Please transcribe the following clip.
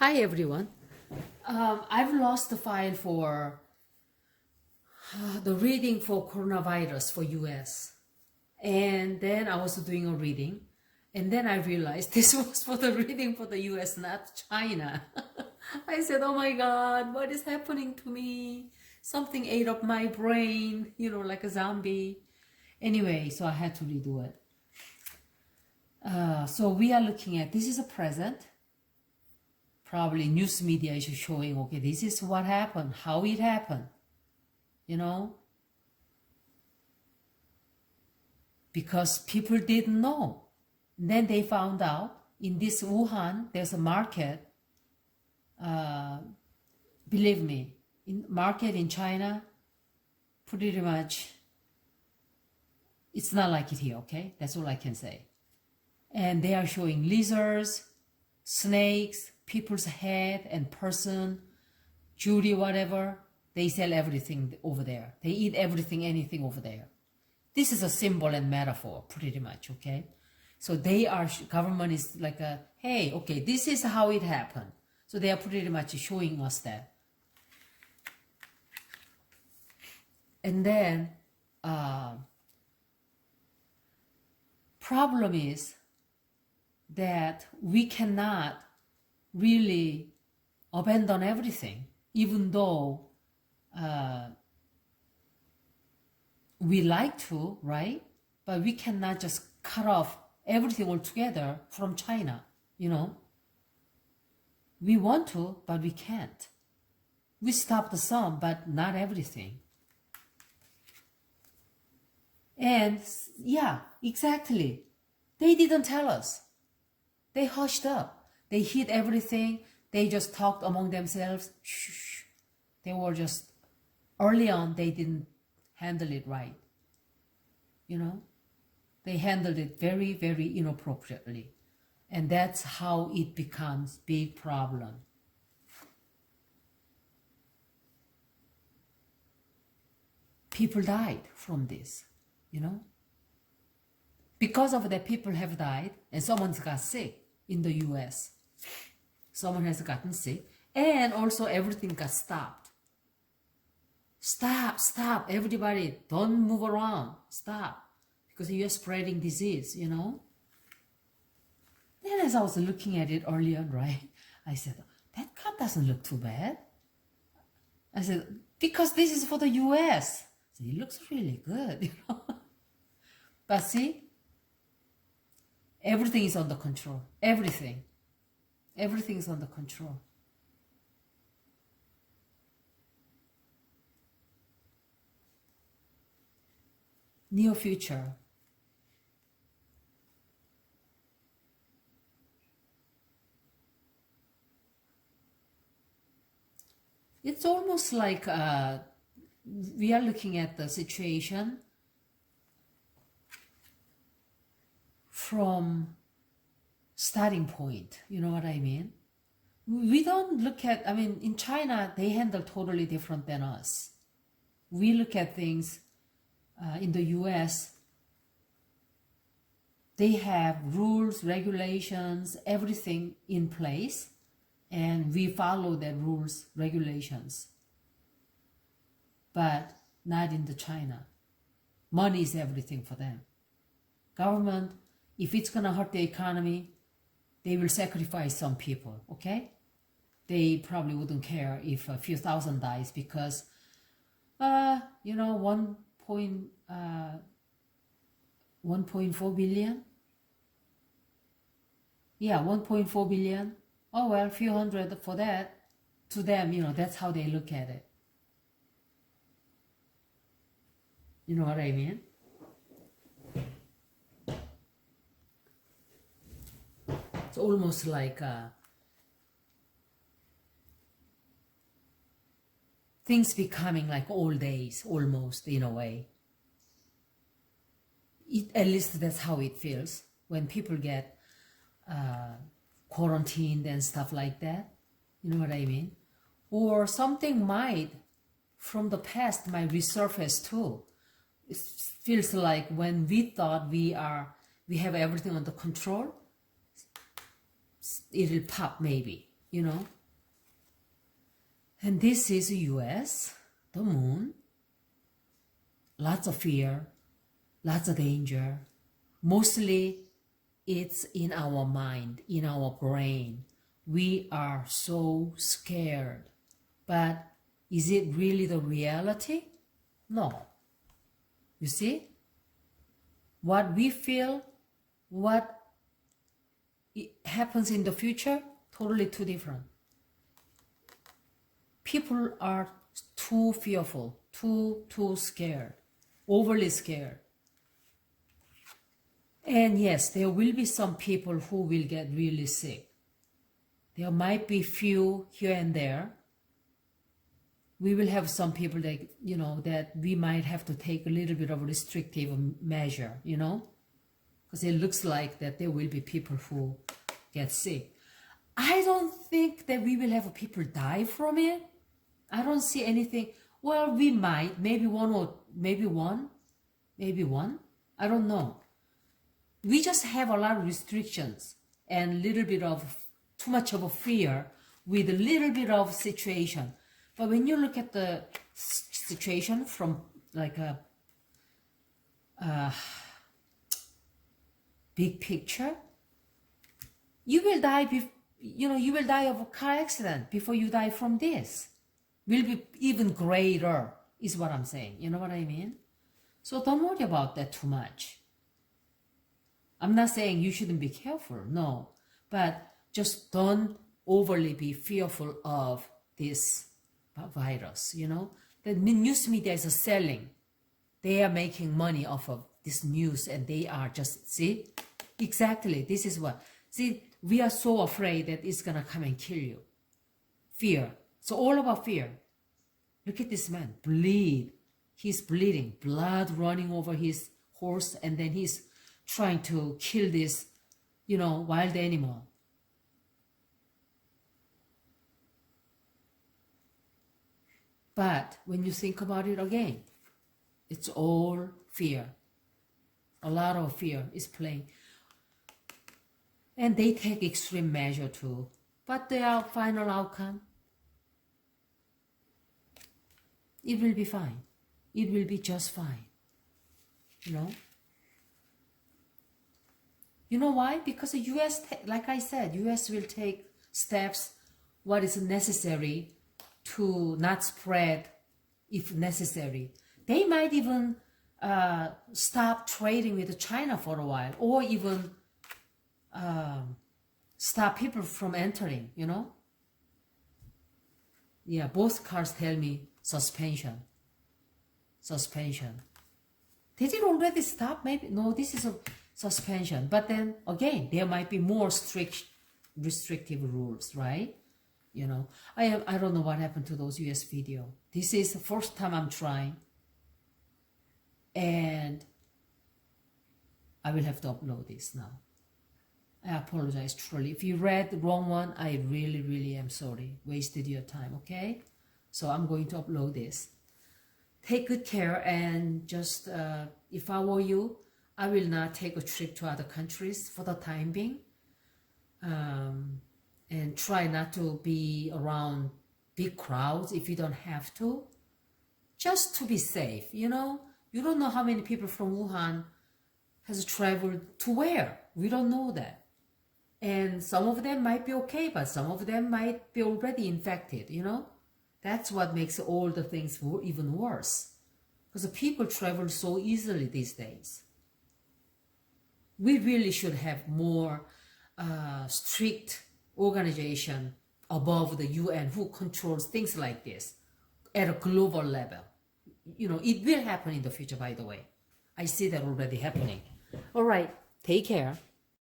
Hi everyone. I've lost the file for the reading for coronavirus for US. And then I was doing a reading. And then I realized this was for the reading for the US, not China. I said, oh my God, what is happening to me? Something ate up my brain, like a zombie. Anyway, so I had to redo it. So we are looking at, this is a present. Probably news media is showing, okay, this is what happened, how it happened, because people didn't know. And then they found out in this Wuhan, there's a market, believe me, in market in China, pretty much, it's not like it here, okay? That's all I can say. And they are showing lizards, snakes, people's head and person, jewelry, whatever. They sell everything over there. They eat everything, anything over there. This is a symbol and metaphor, pretty much, okay? So they are, government is like hey, okay, this is how it happened. So they are pretty much showing us that. And then, problem is that we cannot really abandon everything, even though we like to, right? But we cannot just cut off everything altogether from China, We want to, but we can't. We stopped some, but not everything. And yeah, exactly. They didn't tell us. They hushed up. They hid everything. They just talked among themselves. Shh. They were just, early on, they didn't handle it right. They handled it very, very inappropriately. And that's how it becomes big problem. People died from this, Because of that, people have died, and someone's got sick in the US. Someone has gotten sick, and also everything got stopped. Stop, everybody, don't move around, stop, because you're spreading disease, Then as I was looking at it earlier, right, I said, that cut doesn't look too bad. I said, because this is for the US. So it looks really good, But see, everything is under control. Everything is under control. Near future. It's almost like we are looking at the situation from starting point. You know what I mean? We don't look at, in China, they handle totally different than us. We look at things in the US, they have rules, regulations, everything in place, and we follow the rules, regulations. But not in the China. Money is everything for them. Government, if it's gonna hurt the economy, they will sacrifice some people, okay? They probably wouldn't care if a few thousand dies because, 1.4 billion? Yeah, 1.4 billion. Oh, well, a few hundred for that. To them, that's how they look at it. You know what I mean? It's almost like things becoming like old days, almost, in a way. At least that's how it feels when people get quarantined and stuff like that. You know what I mean? Or something from the past might resurface too. It feels like when we thought we have everything under control, it'll pop maybe. you know. And this is US, the moon. Lots of fear, lots of danger. Mostly it's in our mind, in our brain. We are so scared. But is it really the reality? No. You see? What we feel, what happens in the future, totally too different. People are too fearful, too scared, overly scared. And yes, there will be some people who will get really sick. There might be few here and there. We will have some people that, you know, that we might have to take a little bit of a restrictive measure, you know, because it looks like that there will be people who get sick. I don't think that we will have people die from it. I don't see anything. Well, we might, maybe one. I don't know. We just have a lot of restrictions and a little bit of too much of a fear with a little bit of situation. But when you look at the situation from like a big picture, you will die. You will die of a car accident before you die from this. Will be even greater, is what I'm saying. You know what I mean? So don't worry about that too much. I'm not saying you shouldn't be careful, no, but just don't overly be fearful of this virus, you know. The news media is selling. They are making money off of this news, and they are just, see, exactly, this is what, see, we are so afraid that it's gonna come and kill you. Fear. So all about fear. Look at this man, bleed. He's bleeding, blood running over his horse, and then he's trying to kill this, you know, wild animal. But when you think about it again, it's all fear. A lot of fear is playing. And they take extreme measure too. But their final outcome, it will be fine. It will be just fine. You know? You know why? Because the US, like I said, US will take steps what is necessary to not spread if necessary. They might even stop trading with China for a while, or even stop people from entering, you know? Yeah, both cards tell me suspension. Suspension. Did it already stop? Maybe? No, this is a suspension. But then, again, there might be more strict, restrictive rules, right? You know, I don't know what happened to those US video. This is the first time I'm trying. And I will have to upload this now. I apologize truly. If you read the wrong one, I really, really am sorry. Wasted your time, okay? So I'm going to upload this. Take good care, and just, if I were you, I will not take a trip to other countries for the time being. And try not to be around big crowds if you don't have to. Just to be safe, you know? You don't know how many people from Wuhan has traveled to where. We don't know that. And some of them might be okay, but some of them might be already infected, you know? That's what makes all the things even worse. Because people travel so easily these days. We really should have more strict organization above the UN who controls things like this at a global level. You know, it will happen in the future, by the way. I see that already happening. All right, take care.